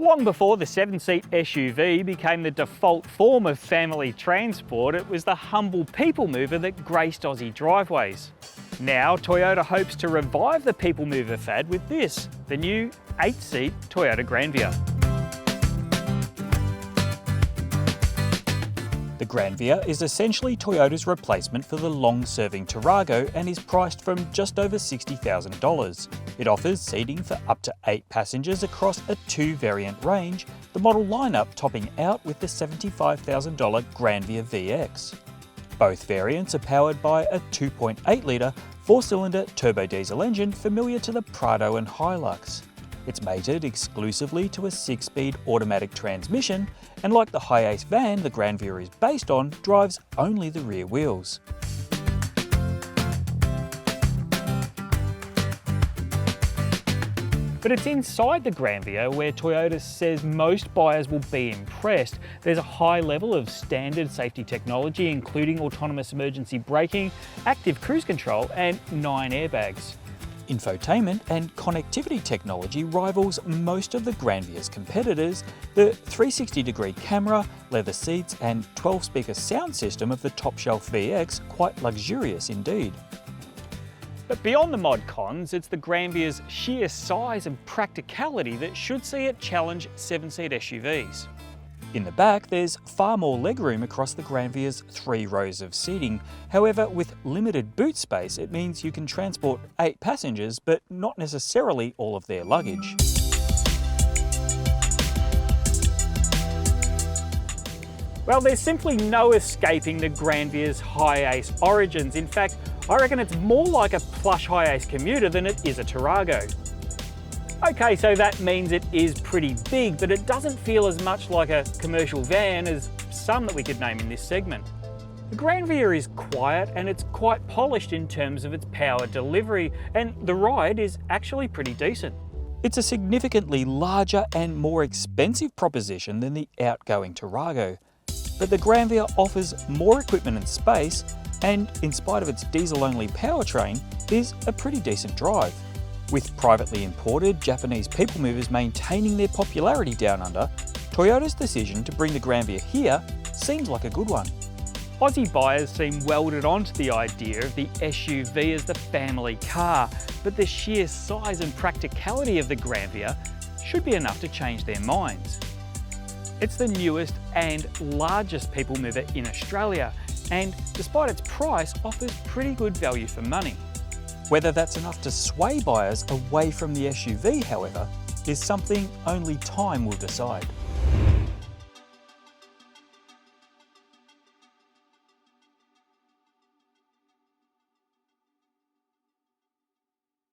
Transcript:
Long before the 7-seat SUV became the default form of family transport, it was the humble people mover that graced Aussie driveways. Now, Toyota hopes to revive the people mover fad with this, the new 8-seat Toyota Granvia. The Granvia is essentially Toyota's replacement for the long-serving Tarago and is priced from just over $60,000. It offers seating for up to 8 passengers across a 2-variant range, the model lineup topping out with the $75,000 Granvia VX. Both variants are powered by a 2.8-litre 4-cylinder turbo diesel engine familiar to the Prado and Hilux. It's mated exclusively to a 6-speed automatic transmission, and like the high-ace van the Granvia is based on, drives only the rear wheels. But it's inside the Granvia where Toyota says most buyers will be impressed. There's a high level of standard safety technology, including autonomous emergency braking, active cruise control, and 9 airbags. Infotainment and connectivity technology rivals most of the Granvia's competitors. The 360-degree camera, leather seats, and 12-speaker sound system of the top-shelf VX quite luxurious indeed. But beyond the mod cons, it's the Granvia's sheer size and practicality that should see it challenge 7-seat SUVs. In the back, there's far more legroom across the Granvia's 3 rows of seating. However, with limited boot space, it means you can transport 8 passengers, but not necessarily all of their luggage. Well, there's simply no escaping the Granvia's high-ace origins. In fact, I reckon it's more like a plush high-ace commuter than it is a Tarago. Okay, so that means it is pretty big, but it doesn't feel as much like a commercial van as some that we could name in this segment. The Granvia is quiet and it's quite polished in terms of its power delivery, and the ride is actually pretty decent. It's a significantly larger and more expensive proposition than the outgoing Tarago, but the Granvia offers more equipment and space, and in spite of its diesel-only powertrain, is a pretty decent drive. With privately imported Japanese people movers maintaining their popularity down under, Toyota's decision to bring the Granvia here seems like a good one. Aussie buyers seem welded onto the idea of the SUV as the family car, but the sheer size and practicality of the Granvia should be enough to change their minds. It's the newest and largest people mover in Australia, and despite its price, offers pretty good value for money. Whether that's enough to sway buyers away from the SUV, however, is something only time will decide.